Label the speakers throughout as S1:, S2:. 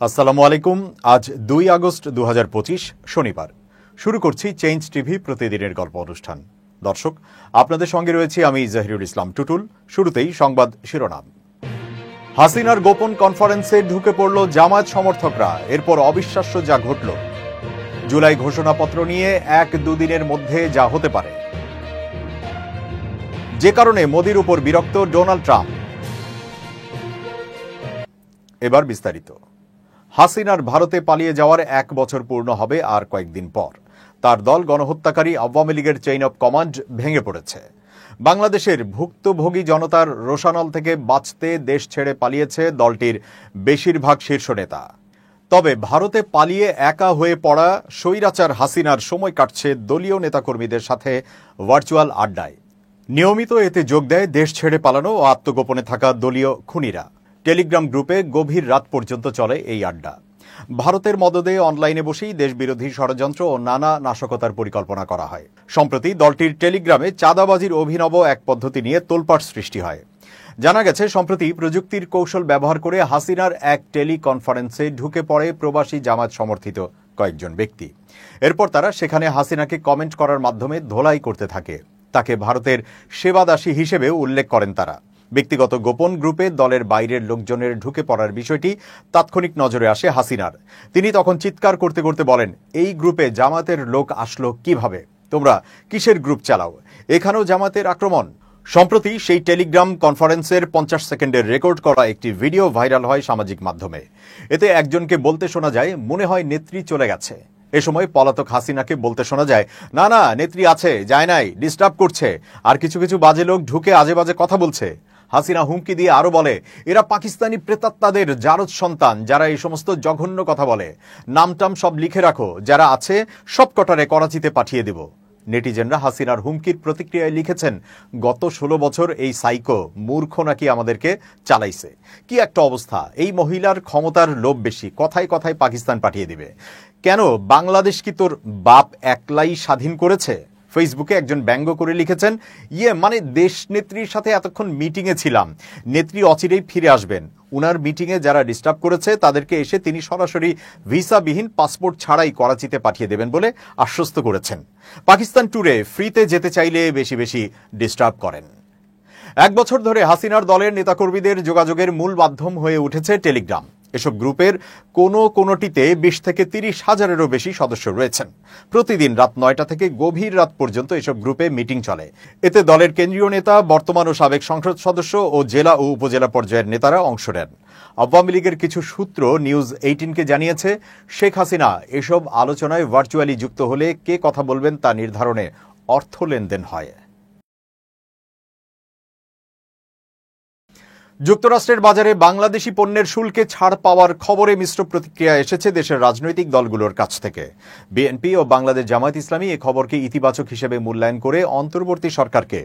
S1: আসসালামু আলাইকুম। আজ 2 আগস্ট 2025 শনিবার। শুরু করছি চেঞ্জ টিভি প্রতিদিনের গল্প অনুষ্ঠান। দর্শক, আপনাদের সঙ্গে রয়েছি আমি জাহিরুল ইসলাম টুটুল। শুরুতেই সংবাদ শিরোনাম। হাসিনার গোপন কনফারেন্সে ঢুকে পড়ল জামায়াত সমর্থকরা। এরপর অবিশ্বাস্য যা ঘটল। জুলাই ঘোষণাপত্র নিয়ে 1-2 দিনের মধ্যে যা হতে পারে, যে কারণে মোদির উপর বিরক্ত ডোনাল্ড ট্রাম্প। এবার বিস্তারিত। হাসিনার ভারতে পালিয়ে যাওয়ার 1 বছর পূর্ণ হবে আর কয়েকদিন পর। তার দল গণহত্যাকারী আওয়ামী লীগের চেইন অব কমান্ড ভেঙে পড়েছে। বাংলাদেশের ভুক্তভোগী জনতার রোষানল থেকে বাঁচতে দেশ ছেড়ে পালিয়েছে দলটির বেশিরভাগ শীর্ষ নেতা। তবে ভারতে পালিয়ে একা হয়ে পড়া স্বৈরাচার হাসিনার সময় কাটছে দলীয় নেতাকর্মীদের সাথে ভার্চুয়াল আড্ডায়। নিয়মিত এতে যোগ দেয় দেশ ছেড়ে পালানো ও আত্মগোপনে থাকা দলীয় খুনিরা। টেলিগ্রাম গ্রুপে গভীর রাত পর্যন্ত চলে এই আড্ডা। ভারতের মদদে অনলাইনে বসেই দেশবিরোধী ষড়যন্ত্র ও নানা নাশকতার পরিকল্পনা করা হয়। সম্প্রতি দলটির টেলিগ্রামে চাঁদাবাজির অভিনব এক পদ্ধতি নিয়ে তোলপাড় সৃষ্টি হয়। জানা গেছে, সম্প্রতি প্রযুক্তির কৌশল ব্যবহার করে হাসিনার এক টেলিকনফারেন্সে ঢুকে পড়ে প্রবাসী জামায়াত সমর্থিত কয়েকজন ব্যক্তি। এরপর তারা সেখানে হাসিনাকে কমেন্ট করার মাধ্যমে ধোলাই করতে থাকে। তাকে ভারতের সেবাদাসী হিসেবেও উল্লেখ করেন তারা। ব্যক্তিগত গোপন গ্রুপে দলের বাইরের লোকজনের ঢুকে পড়ার বিষয়টি তাৎক্ষণিক নজরে আসে হাসিনার। তিনি তখন চিৎকার করতে করতে বলেন, এই গ্রুপে জামাতের লোক আসলো কিভাবে? তোমরা কিসের গ্রুপ চালাও? এখানেও জামাতের আক্রমণ। সম্প্রতি সেই টেলিগ্রাম কনফারেন্সের 50 সেকেন্ডের রেকর্ড করা একটি ভিডিও ভাইরাল হয় সামাজিক মাধ্যমে। এতে একজনকে বলতে শোনা যায়, মনে হয় নেত্রী চলে গেছে। এ সময় পলাতক হাসিনাকে বলতে শোনা যায়, না না, নেত্রী আছে, যায় নাই, ডিস্টার্ব করছে, আর কিছু কিছু বাজে লোক ঢুকে আজে বাজে কথা বলছে। হাসিনা হুমকি দিয়ে আরো বলে, এরা পাকিস্তানি প্রেতাত্মাদের জারজ সন্তান, যারা এই সমস্ত জঘন্য কথা বলে। নামটাম সব লিখে রাখো, যারা আছে সব কটারে করাচিতে পাঠিয়ে দেব। নেটিজেনরা হাসিনার হুমকির প্রতিক্রিয়ায় লিখেছেন, গত 16 বছর এই সাইকো মূর্খ নাকি আমাদেরকে চালাইছে। কি একটা অবস্থা! এই মহিলার ক্ষমতার লোভ বেশি, কথায় কথায় পাকিস্তান পাঠিয়ে দিবে। কেন, বাংলাদেশ কি তোর বাপ একলাই স্বাধীন করেছে? ফেসবুকে একজন ব্যঙ্গ করে লিখেছেন, মানে দেশ নেত্রীর সাথে এতক্ষণ মিটিংয়ে ছিলাম, নেত্রী অচিরেই ফিরে আসবেন। উনার মিটিংয়ে যারা ডিস্টার্ব করেছে তাদেরকে এসে তিনি সরাসরি ভিসাবিহীন পাসপোর্ট ছাড়াই করাচিতে পাঠিয়ে দেবেন বলে আশ্বস্ত করেছেন। পাকিস্তান ট্যুরে ফ্রিতে যেতে চাইলে বেশি বেশি ডিস্টার্ব করেন। 1 বছর ধরে হাসিনার দলের নেতাকর্মীদের যোগাযোগের মূল মাধ্যম হয়ে উঠেছে টেলিগ্রাম। এসব গ্রুপের কোনোটিতে 20 থেকে 30 হাজারেরও বেশি সদস্য রয়েছেন। প্রতিদিন রাত 9টা থেকে গভীর রাত পর্যন্ত এসব গ্রুপে মিটিং চলে। এতে দলের কেন্দ্রীয় নেতা, বর্তমান ও সাবেক সংসদ সদস্য ও জেলা ও উপজেলা পর্যায়ের নেতারা অংশ নেন। আওয়ামী লীগের কিছু সূত্র নিউজ 18কে জানিয়েছে, শেখ হাসিনা এসব আলোচনায় ভার্চুয়ালি যুক্ত হলে কে কথা বলবেন তা নির্ধারণে অর্থ লেনদেন হয়। যুক্তরাষ্ট্রের বাজারে বাংলাদেশি পণ্যের শুল্কে ছাড় পাওয়ার খবরে মিশ্র প্রতিক্রিয়া এসেছে দেশের রাজনৈতিক দলগুলোর কাছ থেকে। বিএনপি ও বাংলাদেশ জামায়াত ইসলামী এই খবরকে ইতিবাচক হিসেবে মূল্যায়ন করে অন্তর্বর্তী সরকারকে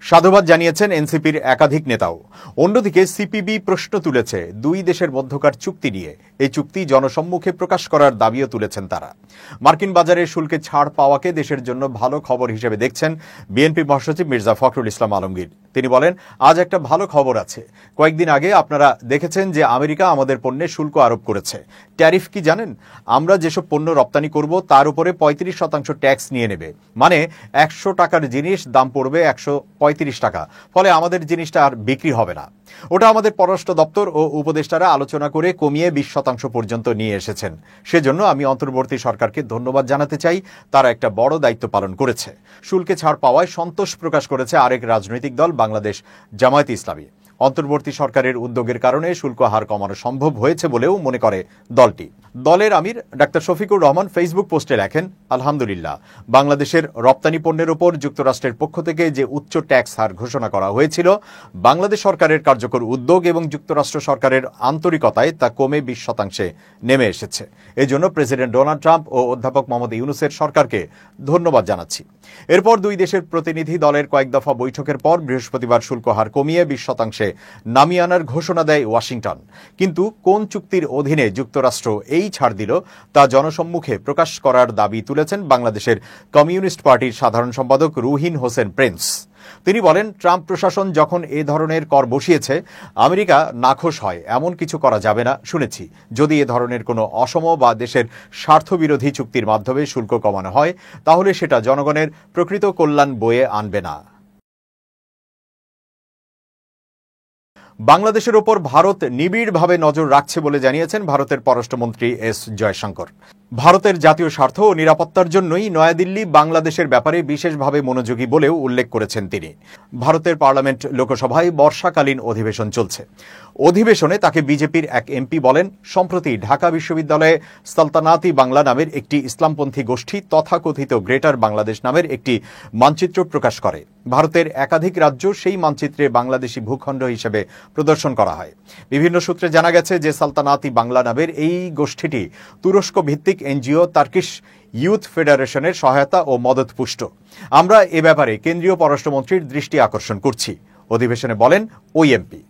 S1: সাধুবাদ জানিয়েছেন এনসিপির একাধিক নেতাও। অন্যদিকে সিপিবি প্রশ্ন তুলেছে 2 দেশের মধ্যকার চুক্তি নিয়ে। এই চুক্তি জনসম্মুখে প্রকাশ করার দাবিও তুলেছেন তারা। মার্কিন বাজারে শুল্কে ছাড় পাওয়াকে দেশের জন্য ভালো খবর হিসেবে দেখছেন বিএনপি মহাসচিব মির্জা ফখরুল ইসলাম আলমগীর। তিনি বলেন, আজ একটা ভালো খবর আছে। কয়েকদিন আগে আপনারা দেখেছেন যে আমেরিকা আমাদের পণ্যে শুল্ক আরোপ করেছে। ট্যারিফ কি জানেন? আমরা যেসব পণ্য রপ্তানি করব তার উপরে 35% ট্যাক্স নিয়ে নেবে। মানে 100 টাকার জিনিস দাম পড়বে 135 টাকা। ফলে আমাদের জিনিসটা আর বিক্রি হবে না। ওটা আমাদের পররাষ্ট্র দপ্তর ও উপদেষ্টারা আলোচনা করে কমিয়ে 20% পর্যন্ত নিয়ে এসেছেন। সেজন্য আমি অন্তর্বর্তী সরকারকে ধন্যবাদ জানাতে চাই। তারা একটা বড় দায়িত্ব পালন করেছে। শুল্কে ছাড় পাওয়ায় সন্তোষ প্রকাশ করেছে আরেক রাজনৈতিক দল বাংলাদেশ জামায়াত ইসলামী। অন্তর্বর্তী সরকারের উদ্যোগের কারণে শুল্ক হার কমানো সম্ভব হয়েছে বলেও মনে করে দলটি। দলের আমির ডাক্তার শফিকুর রহমান ফেসবুক পোস্টে লেখেন, আলহামদুলিল্লাহ, বাংলাদেশের রপ্তানি পণ্যের উপর যুক্তরাষ্ট্রের পক্ষ থেকে যে উচ্চ ট্যাক্স হার ঘোষণা করা হয়েছিল, বাংলাদেশ সরকারের কার্যকর উদ্যোগ এবং যুক্তরাষ্ট্র সরকারের আন্তরিকতায় তা কমে 20% নেমে এসেছে। এজন্য প্রেসিডেন্ট ডোনাল্ড ট্রাম্প ও অধ্যাপক মোহাম্মদ ইউনূসের সরকারকে ধন্যবাদ জানাচ্ছি। এরপর 2 দেশের প্রতিনিধি দলের কয়েক দফা বৈঠকের পর বৃহস্পতিবার শুল্ক হার কমিয়ে 20% নামিয়ে আনার ঘোষণা দেয় ওয়াশিংটন। কিন্তু কোন চুক্তির অধীনে যুক্তরাষ্ট্র এই ছাড় দিল তা জনসম্মুখে প্রকাশ করার দাবি তুলেছেন বাংলাদেশের কমিউনিস্ট পার্টির সাধারণ সম্পাদক রুহিন হোসেন প্রিন্স। তিনি বলেন, ট্রাম্প প্রশাসন যখন এ ধরনের কর বসিয়েছে, আমেরিকা নাখোশ হয় এমন কিছু করা যাবে না শুনেছি। যদি এ ধরনের কোনো অসম বা দেশের স্বার্থবিরোধী চুক্তির মাধ্যমে শুল্ক কমানো হয়, তাহলে সেটা জনগণের প্রকৃত কল্যাণ বয়ে আনবে না। বাংলাদেশের ওপর ভারত নিবিড়ভাবে নজর রাখছে বলে জানিয়েছেন ভারতের পররাষ্ট্রমন্ত্রী এস জয়শঙ্কর। ভারতের জাতীয় স্বার্থ ও নিরাপত্তার জন্যই নয়াদিল্লি বাংলাদেশের ব্যাপারে বিশেষভাবে মনোযোগী বলেও উল্লেখ করেছেন তিনি। ভারতের পার্লামেন্ট লোকসভায় বর্ষাকালীন অধিবেশন চলছে। অধিবেশনে তাকে বিজেপির এক এমপি বলেন, সম্প্রতি ঢাকা বিশ্ববিদ্যালয়ে সালতানাতি বাংলা নামের একটি ইসলামপন্থী গোষ্ঠী তথাকথিত গ্রেটার বাংলাদেশ নামের একটি মানচিত্র প্রকাশ করে। ভারতের একাধিক রাজ্য সেই মানচিত্রে বাংলাদেশি ভূখণ্ড হিসেবে প্রদর্শন করা হয়। বিভিন্ন সূত্রে জানা গেছে যে সালতানাতি বাংলা নামের এই গোষ্ঠীটি তুরস্ক ভিত্তিক এনজিও টার্কিশ ইউথ ফেডারেশনের সহায়তা ও মদত পুষ্ট। আমরা এ ব্যাপারে কেন্দ্রীয় পররাষ্ট্রমন্ত্রীর দৃষ্টি আকর্ষণ করছি, অধিবেশনে বলেন ওই এমপি।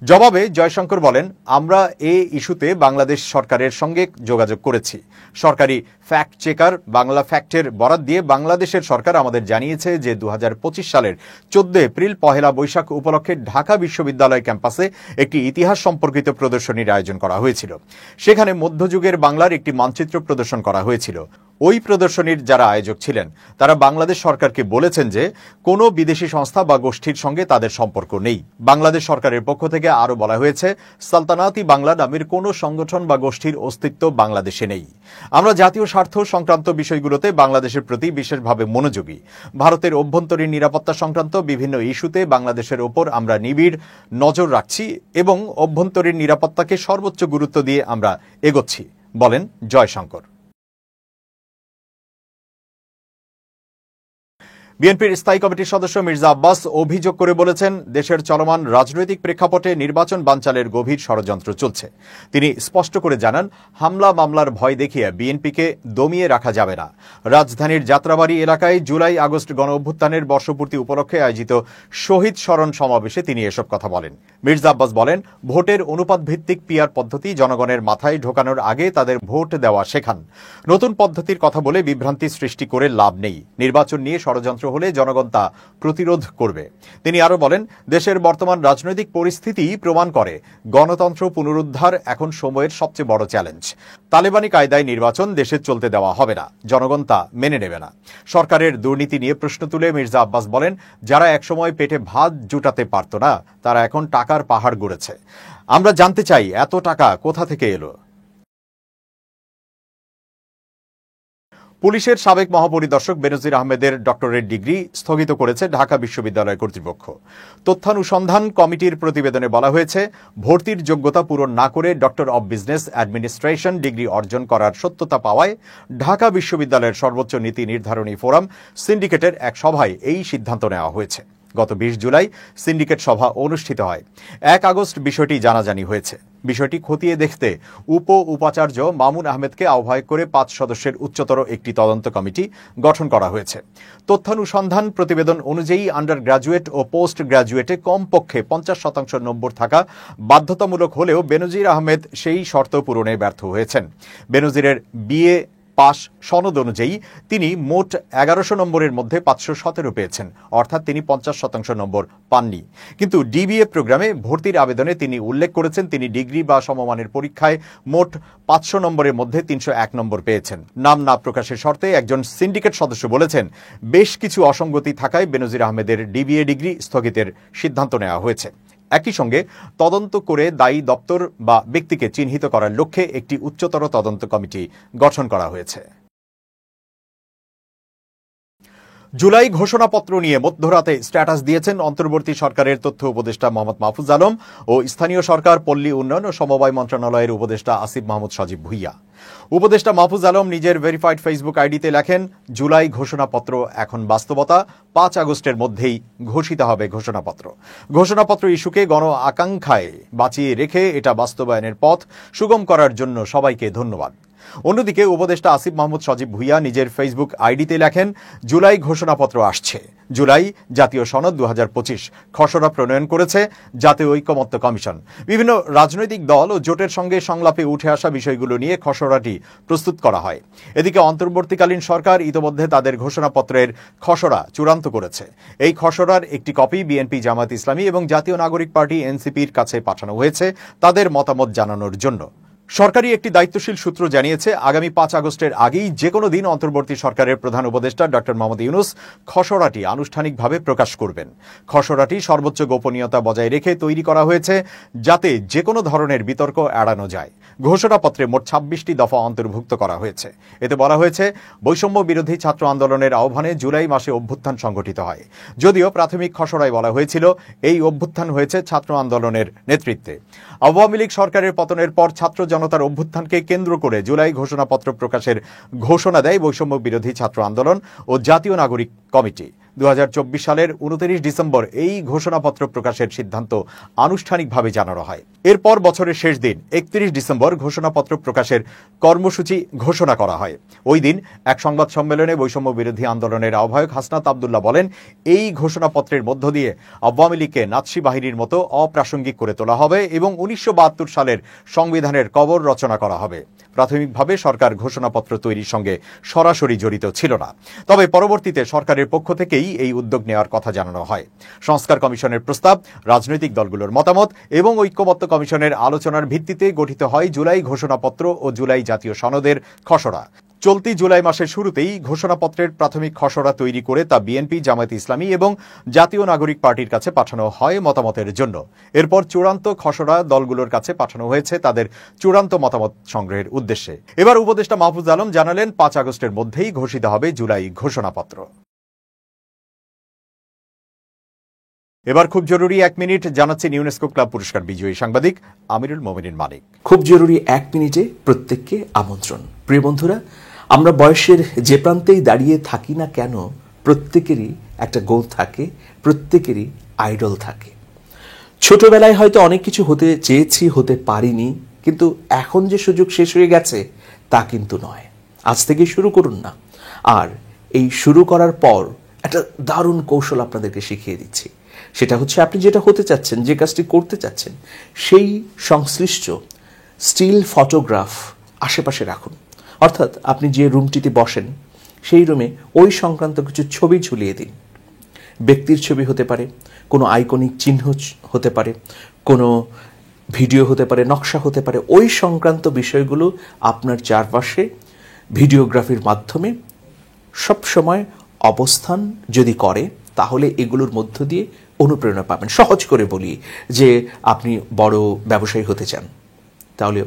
S1: জবাবে জয়শঙ্কর বলেন, আমরা এ ইস্যুতে বাংলাদেশ সরকারের সঙ্গে যোগাযোগ করেছি। সরকারি ফ্যাক্ট চেকার বাংলা ফ্যাক্টের বরাত দিয়ে বাংলাদেশের সরকার আমাদের জানিয়েছে যে 2025 সালের 14 এপ্রিল পহেলা বৈশাখ উপলক্ষে ঢাকা বিশ্ববিদ্যালয় ক্যাম্পাসে একটি ইতিহাস সম্পর্কিত প্রদর্শনীর আয়োজন করা হয়েছিল। সেখানে মধ্যযুগের বাংলার একটি মানচিত্র প্রদর্শন করা হয়েছিল। ওই প্রদর্শনীর যারা আয়োজক ছিলেন তারা বাংলাদেশ সরকারকে বলেছেন যে কোনো বিদেশি সংস্থা বা গোষ্ঠীর সঙ্গে তাদের সম্পর্ক নেই। বাংলাদেশ সরকারের পক্ষ থেকে আরও বলা হয়েছে, সালতানাতি বাংলা নামের কোনো সংগঠন বা গোষ্ঠীর অস্তিত্ব বাংলাদেশে নেই। আমরা জাতীয় স্বার্থ সংক্রান্ত বিষয়গুলোতে বাংলাদেশের প্রতি বিশেষভাবে মনোযোগী। ভারতের অভ্যন্তরীণ নিরাপত্তা সংক্রান্ত বিভিন্ন ইস্যুতে বাংলাদেশের ওপর আমরা নিবিড় নজর রাখছি এবং অভ্যন্তরীণ নিরাপত্তাকে সর্বোচ্চ গুরুত্ব দিয়ে আমরা এগোচ্ছি, বলেন জয়শঙ্কর। বিএনপির স্থায়ী কমিটির সদস্য মির্জা আব্বাস অভিযোগ করে বলেছেন, দেশের চলমান রাজনৈতিক প্রেক্ষাপটে নির্বাচন বানচালের গভীর ষড়যন্ত্র চলছে। তিনি স্পষ্ট করে জানান, হামলা মামলার ভয় দেখিয়ে বিএনপিকে দমিয়ে রাখা যাবে না। রাজধানীর যাত্রাবাড়ি এলাকায় জুলাই আগস্ট গণঅভ্যুত্থানের বর্ষপূর্তি উপলক্ষে আয়োজিত শহীদ স্মরণ সমাবেশে তিনি এসব কথা বলেন। মির্জা আব্বাস বলেন, ভোটের অনুপাত ভিত্তিক পিআর পদ্ধতি জনগণের মাথায় ঢোকানোর আগে তাদের ভোট দেওয়া শেখান। নতুন পদ্ধতির কথা বলে বিভ্রান্তি সৃষ্টি করে লাভ নেই। নির্বাচন নিয়ে ষড়যন্ত্র হলে জনগণ তা প্রতিরোধ করবে। তিনি আরো বলেন, দেশের বর্তমান রাজনৈতিক পরিস্থিতি প্রমাণ করে গণতন্ত্র পুনরুদ্ধার এখন সময়ের সবচেয়ে বড় চ্যালেঞ্জ। তালেবানি কায়দায় নির্বাচন দেশে চলতে দেওয়া হবে না, জনগণ তা মেনে নেবে না। সরকারের দুর্নীতি নিয়ে প্রশ্ন তুলে মির্জা আব্বাস বলেন, যারা একসময় পেটে ভাত জুটাতে পারত না তারা এখন টাকার পাহাড় গড়েছে। আমরা জানতে চাই এত টাকা কোথা থেকে এলো। পুলিশের সাবেক মহাপরিদর্শক বেনজির আহমেদের ডক্টরেট ডিগ্রি স্থগিত করেছে ঢাকা বিশ্ববিদ্যালয় কর্তৃপক্ষ। তথ্যানুসন্ধান কমিটির প্রতিবেদনে বলা হয়েছে, ভর্তির যোগ্যতা পূরণ না করে doctor of business administration degree অর্জন করার সত্যতা পাওয়ায় ঢাকা বিশ্ববিদ্যালয়ের সর্বোচ্চ নীতি নির্ধারণী ফোরাম সিন্ডিকেটের এক সভায় এই সিদ্ধান্ত নেওয়া হয়েছে। গত 20 জুলাই সিন্ডিকেট সভা অনুষ্ঠিত হয়। 1 আগস্ট বিষয়টি জানাজানি হয়েছে। বিষয়টি খতিয়ে দেখতে উপাচার্য মামুন আহমেদকে আহ্বায়ক করে 5 সদস্যের উচ্চতর একটি তদন্ত কমিটি গঠন করা হয়েছে। তথ্যানুসন্ধান প্রতিবেদন অনুযায়ী আন্ডার গ্রাজুয়েট ও পোস্ট গ্রাজুয়েটে কমপক্ষে 50% নম্বর থাকা বাধ্যতামূলক হলেও বেনজির আহমেদ সেই শর্ত পূরণে ব্যর্থ হয়েছেন। বেনজিরের বিএ পাস সনদ অনুযায়ী তিনি মোট 1100 নম্বরের মধ্যে 517 পেয়েছেন, অর্থাৎ তিনি 50% নম্বর পাননি। কিন্তু ডিবিএ প্রোগ্রামে ভর্তির আবেদনে তিনি উল্লেখ করেছেন তিনি ডিগ্রি বা সমমানের পরীক্ষায় মোট 500 নম্বরের মধ্যে 301 নম্বর পেয়েছেন। নাম না প্রকাশের শর্তে একজন সিন্ডিকেট সদস্য বলেছেন, বেশ কিছু অসঙ্গতি থাকায় বেনজির আহমেদের ডিবিএ ডিগ্রি স্থগিতের সিদ্ধান্ত নেওয়া হয়েছে। একই সঙ্গে তদন্ত করে দায়ী দপ্তর বা ব্যক্তিকে চিহ্নিত করার লক্ষ্যে একটি উচ্চতর তদন্ত কমিটি গঠন করা হয়েছে। জুলাই ঘোষণাপত্র নিয়ে মধ্যরাতে স্ট্যাটাস দিয়েছেন অন্তর্বর্তী সরকারের তথ্য উপদেষ্টা মোহাম্মদ মাহফুজ আলম ও স্থানীয় সরকার, পল্লী উন্নয়ন ও সমবায় মন্ত্রণালয়ের উপদেষ্টা আসিফ মাহমুদ সজীব ভুইয়া। উপদেষ্টা মাহফুজ আলম নিজের ভেরিফাইড ফেসবুক আইডিতে লেখেন, জুলাই ঘোষণাপত্র এখন বাস্তবতা, 5 আগস্টের মধ্যেই ঘোষিত হবে ঘোষণাপত্র। ঘোষণাপত্র ইস্যুকে গণ আকাঙ্ক্ষায় বাঁচিয়ে রেখে এটা বাস্তবায়নের পথ সুগম করার জন্য সবাইকে ধন্যবাদ। অন্যদিকে উপদেষ্টা আসিফ মাহমুদ সজীব ভুঁইয়া নিজের ফেসবুক আইডিতে লেখেন, জুলাই ঘোষণাপত্র আসছে। জুলাই জাতীয় সনদ 2025 খসড়া প্রণয়ন করেছে জাতীয় ঐকমত্য কমিশন। বিভিন্ন রাজনৈতিক দল ও জোটের সঙ্গে সংলাপে উঠে আসা বিষয়গুলো নিয়ে খসড়াটি প্রস্তুত করা হয়। এদিকে অন্তর্বর্তীকালীন সরকার ইতোমধ্যে তাদের ঘোষণাপত্রের খসড়া চূড়ান্ত করেছে। এই খসড়ার একটি কপি বিএনপি, জামায়াত ইসলামী এবং জাতীয় নাগরিক পার্টি এনসিপির কাছে পাঠানো হয়েছে তাদের মতামত জানানোর জন্য। সরকারি একটি দায়িত্বশীল সূত্র জানিয়েছে, আগামী 5 আগস্টের আগেই যে কোনো দিন অন্তর্বর্তী সরকারের প্রধান উপদেষ্টা ডক্টর মোহাম্মদ ইউনূস খসড়াটি আনুষ্ঠানিকভাবে প্রকাশ করবেন। খসড়াটি সর্বোচ্চ গোপনীয়তা বজায় রেখে তৈরি করা হয়েছে যাতে যে কোনো ধরনের বিতর্ক এড়ানো যায়। ঘোষণাপত্রে মোট 26টি দফা অন্তর্ভুক্ত করা হয়েছে। এতে বলা হয়েছে, বৈষম্য বিরোধী ছাত্র আন্দোলনের আহ্বানে জুলাই মাসে অভ্যুত্থান সংঘটিত হয়। যদিও প্রাথমিক খসড়ায় বলা হয়েছিল এই অভ্যুত্থান হয়েছে ছাত্র আন্দোলনের নেতৃত্বে। আওয়ামী লীগ সরকারের পতনের পর ছাত্র জনতার অভ্যুত্থানকে কেন্দ্র করে জুলাই ঘোষণাপত্র প্রকাশের ঘোষণা দেয় বৈষম্য বিরোধী ছাত্র আন্দোলন ও জাতীয় নাগরিক কমিটি। 2024 সালের 29 ডিসেম্বর এই ঘোষণাপত্র প্রকাশের সিদ্ধান্ত আনুষ্ঠানিকভাবে জানানো হয়। এরপর বছরের শেষ দিন 31 ডিসেম্বর ঘোষণাপত্র প্রকাশের কর্মসূচি ঘোষণা করা হয়। ওই দিন এক সংবাদ সম্মেলনে বৈষম্য বিরোধী আন্দোলনের আহ্বায়ক হাসনাত আব্দুল্লাহ বলেন, এই ঘোষণাপত্রের মধ্য দিয়ে আওয়ামী লীগকে নাৎসি বাহিনীর মতো অপ্রাসঙ্গিক করে তোলা হবে এবং 1972 সালের সংবিধানের কবর রচনা করা হবে। প্রাথমিকভাবে সরকার ঘোষণাপত্র তৈরির সঙ্গে সরাসরি জড়িত ছিল না, তবে পরবর্তীতে সরকারের পক্ষ থেকেই এই উদ্যোগ নেওয়ার কথা জানানো হয়। সংস্কার কমিশনের প্রস্তাব, রাজনৈতিক দলগুলোর মতামত এবং ঐক্যমত্য কমিশনের আলোচনার ভিত্তিতে গঠিত হয় জুলাই ঘোষণাপত্র ও জুলাই জাতীয় সনদের খসড়া। চলতি জুলাই মাসের শুরুতেই ঘোষণাপত্রের প্রাথমিক খসড়া তৈরি করে তা বিএনপি, জামায়াত ইসলামী এবং জাতীয় নাগরিক পার্টির কাছে পাঠানো হয় মতামতের জন্য। এরপর চূড়ান্ত খসড়া দলগুলোর কাছে পাঠানো হয়েছে তাদের চূড়ান্ত মতামত সংগ্রহের উদ্দেশ্যে। এবার উপদেষ্টা মাহফুজ আলম জানালেন, 5 আগস্টের মধ্যেই ঘোষিত হবে জুলাই ঘোষণাপত্র। এবার খুব জরুরি 1 মিনিট জানাচ্ছেন ইউনেস্কো ক্লাব পুরস্কার বিজয়ী সাংবাদিক আমিরুল মোমিনিন মানিক।
S2: খুব জরুরি 1 মিনিটে প্রত্যেককে আমন্ত্রণ। প্রিয় বন্ধুরা, আমরা বয়সের যে প্রান্তেই দাঁড়িয়ে থাকি না কেন, প্রত্যেকেরই একটা গোল থাকে, প্রত্যেকেরই আইডল থাকে। ছোটবেলায় হয়তো অনেক কিছু হতে চেয়েছি, হতে পারিনি, কিন্তু এখন যে সুযোগ শেষ হয়ে গেছে তা কিন্তু নয়। আজ থেকে শুরু করুন না। আর এই শুরু করার পর একটা দারুণ কৌশল আপনাদেরকে শিখিয়ে দিচ্ছি। সেটা হচ্ছে, আপনি যেটা হতে চাচ্ছেন, যে কাজটি করতে চাচ্ছেন, সেই সংশ্লিষ্ট স্টিল ফটোগ্রাফ আশেপাশে রাখুন। অর্থাৎ আপনি যে রুমটিতে বসেন সেই রুমে ওই সংক্রান্ত কিছু ছবি ঝুলিয়ে দিন। ব্যক্তির ছবি হতে পারে, কোনো আইকনিক চিহ্ন হতে পারে, কোনো ভিডিও হতে পারে, নকশা হতে পারে। ওই সংক্রান্ত বিষয়গুলো আপনার চারপাশে ভিডিওগ্রাফির মাধ্যমে সবসময় অবস্থান যদি করে, তাহলে এগুলোর মধ্য দিয়ে অনুপ্রেরণা পাবেন। সহজ করে বলি যে আপনি বড় ব্যবসায়ী হতে চান, তাহলে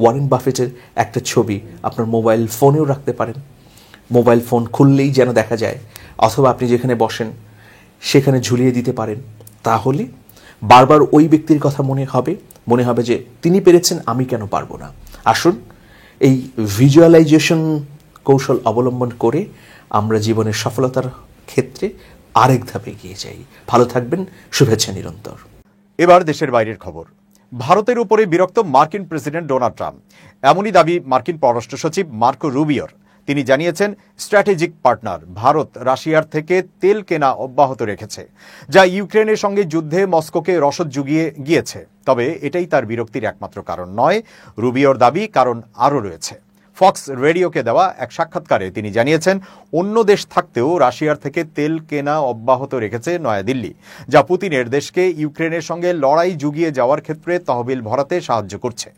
S2: ওয়ারেন বাফেটের একটা ছবি আপনার মোবাইল ফোনেও রাখতে পারেন। মোবাইল ফোন খুললেই যেন দেখা যায়, অথবা আপনি যেখানে বসেন সেখানে ঝুলিয়ে দিতে পারেন। তাহলে বারবার ওই ব্যক্তির কথা মনে হবে যে তিনি পেরেছেন, আমি কেন পারবো না। আসুন এই ভিজুয়ালাইজেশন কৌশল অবলম্বন করে আমরা জীবনের সফলতার ক্ষেত্রে আরেক ধাপে এগিয়ে যাই। ভালো থাকবেন, শুভেচ্ছা নিরন্তর।
S1: এবার দেশের বাইরের খবর। ভারতের উপরে বিরক্ত মার্কিন প্রেসিডেন্ট ডোনাল্ড ট্রাম্প, এমনই দাবি মার্কিন পররাষ্ট্র সচিব মার্কো রুবিওর। তিনি জানিয়েছেন, স্ট্র্যাটেজিক পার্টনার ভারত রাশিয়ার থেকে তেল কেনা অব্যাহত রেখেছে, যা ইউক্রেনের সঙ্গে যুদ্ধে মস্কোকে রসদ জুগিয়ে গিয়েছে। তবে এটাই তার বিরক্তির একমাত্র কারণ নয়। রুবিওর দাবি কারণ আরও রয়েছে। ফক্স রেডিওকে দেওয়া এক সাক্ষাৎকারে তিনি জানিয়েছেন, অন্য দেশ থাকতেও রাশিয়ার থেকে তেল কেনা অব্যাহত রেখেছে নয়াদিল্লি, যা পুতিনের দেশকে ইউক্রেনের সঙ্গে লড়াই জুগিয়ে যাওয়ার ক্ষেত্রে তহবিল ভরাতে সাহায্য করছে।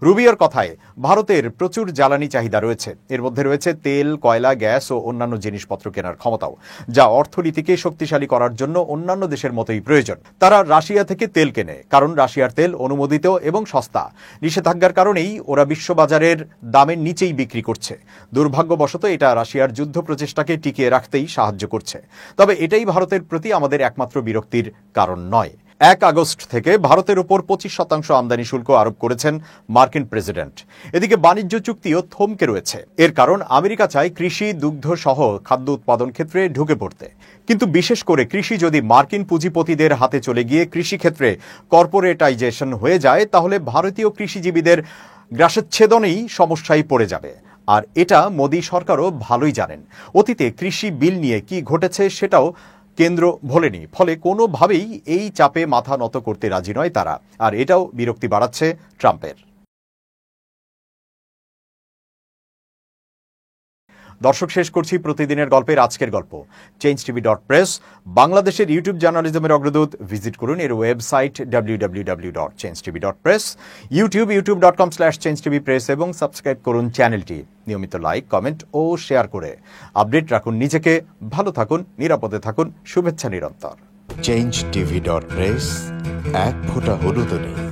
S1: রুবিওর কথায়, ভারতের প্রচুর জ্বালানি চাহিদা রয়েছে। এর মধ্যে রয়েছে তেল, কয়লা, গ্যাস ও অন্যান্য জিনিসপত্র কেনার ক্ষমতাও, যা অর্থনীতিকে শক্তিশালী করার জন্য অন্যান্য দেশের মতোই প্রয়োজন। তারা রাশিয়া থেকে তেল কেনে কারণ রাশিয়ার তেল অনুমোদিত এবং সস্তা। নিষেধাজ্ঞার কারণেই ওরা বিশ্ববাজারের দামের নিচেই বিক্রি করছে। দুর্ভাগ্যবশত এটা রাশিয়ার যুদ্ধ প্রচেষ্টাকে টিকিয়ে রাখতেই সাহায্য করছে। তবে এটাই ভারতের প্রতি আমাদের একমাত্র বিরক্তির কারণ নয়। 1 আগস্ট থেকে ভারতের উপর 25% আমদানি শুল্ক আরোপ করেছেন মার্কিন প্রেসিডেন্ট। এদিকে বাণিজ্য চুক্তিও থমকে রয়েছে। এর কারণ আমেরিকা চায় কৃষি, দুগ্ধ সহ খাদ্য উৎপাদন ক্ষেত্রে ঢুকে পড়তে। কিন্তু বিশেষ করে কৃষি যদি মার্কিন পুঁজিপতিদের হাতে চলে গিয়ে কৃষিক্ষেত্রে কর্পোরেটাইজেশন হয়ে যায়, তাহলে ভারতীয় কৃষিজীবীদের গ্রাসচ্ছেদনেই সমস্যায় পড়ে যাবে। আর এটা মোদী সরকারও ভালোই জানেন। অতীতে কৃষি বিল নিয়ে কি ঘটেছে সেটাও কেন্দ্র ভোলেনি, ফলে কোনোভাবেই এই চাপে মাথা নত করতে রাজি নয় তারা, আর এটাও বিরক্তি বাড়াচ্ছে ট্রাম্পের। দর্শক, শেষ করছি প্রতিদিনের গল্পের আজকের গল্প। changetv.press বাংলাদেশের ইউটিউব জার্নালিজমের অগ্রদূত। ভিজিট করুন এর ওয়েবসাইট www.changetv.press, youtube.com/changetvpress এবং সাবস্ক্রাইব করুন চ্যানেলটি। নিয়মিত লাইক, কমেন্ট ও শেয়ার করে আপডেট রাখুন নিজেকে। ভালো থাকুন, নিরাপদে থাকুন, শুভেচ্ছা নিরন্তর।
S3: changetv.press, এক ফোঁটা হলুদও নেই।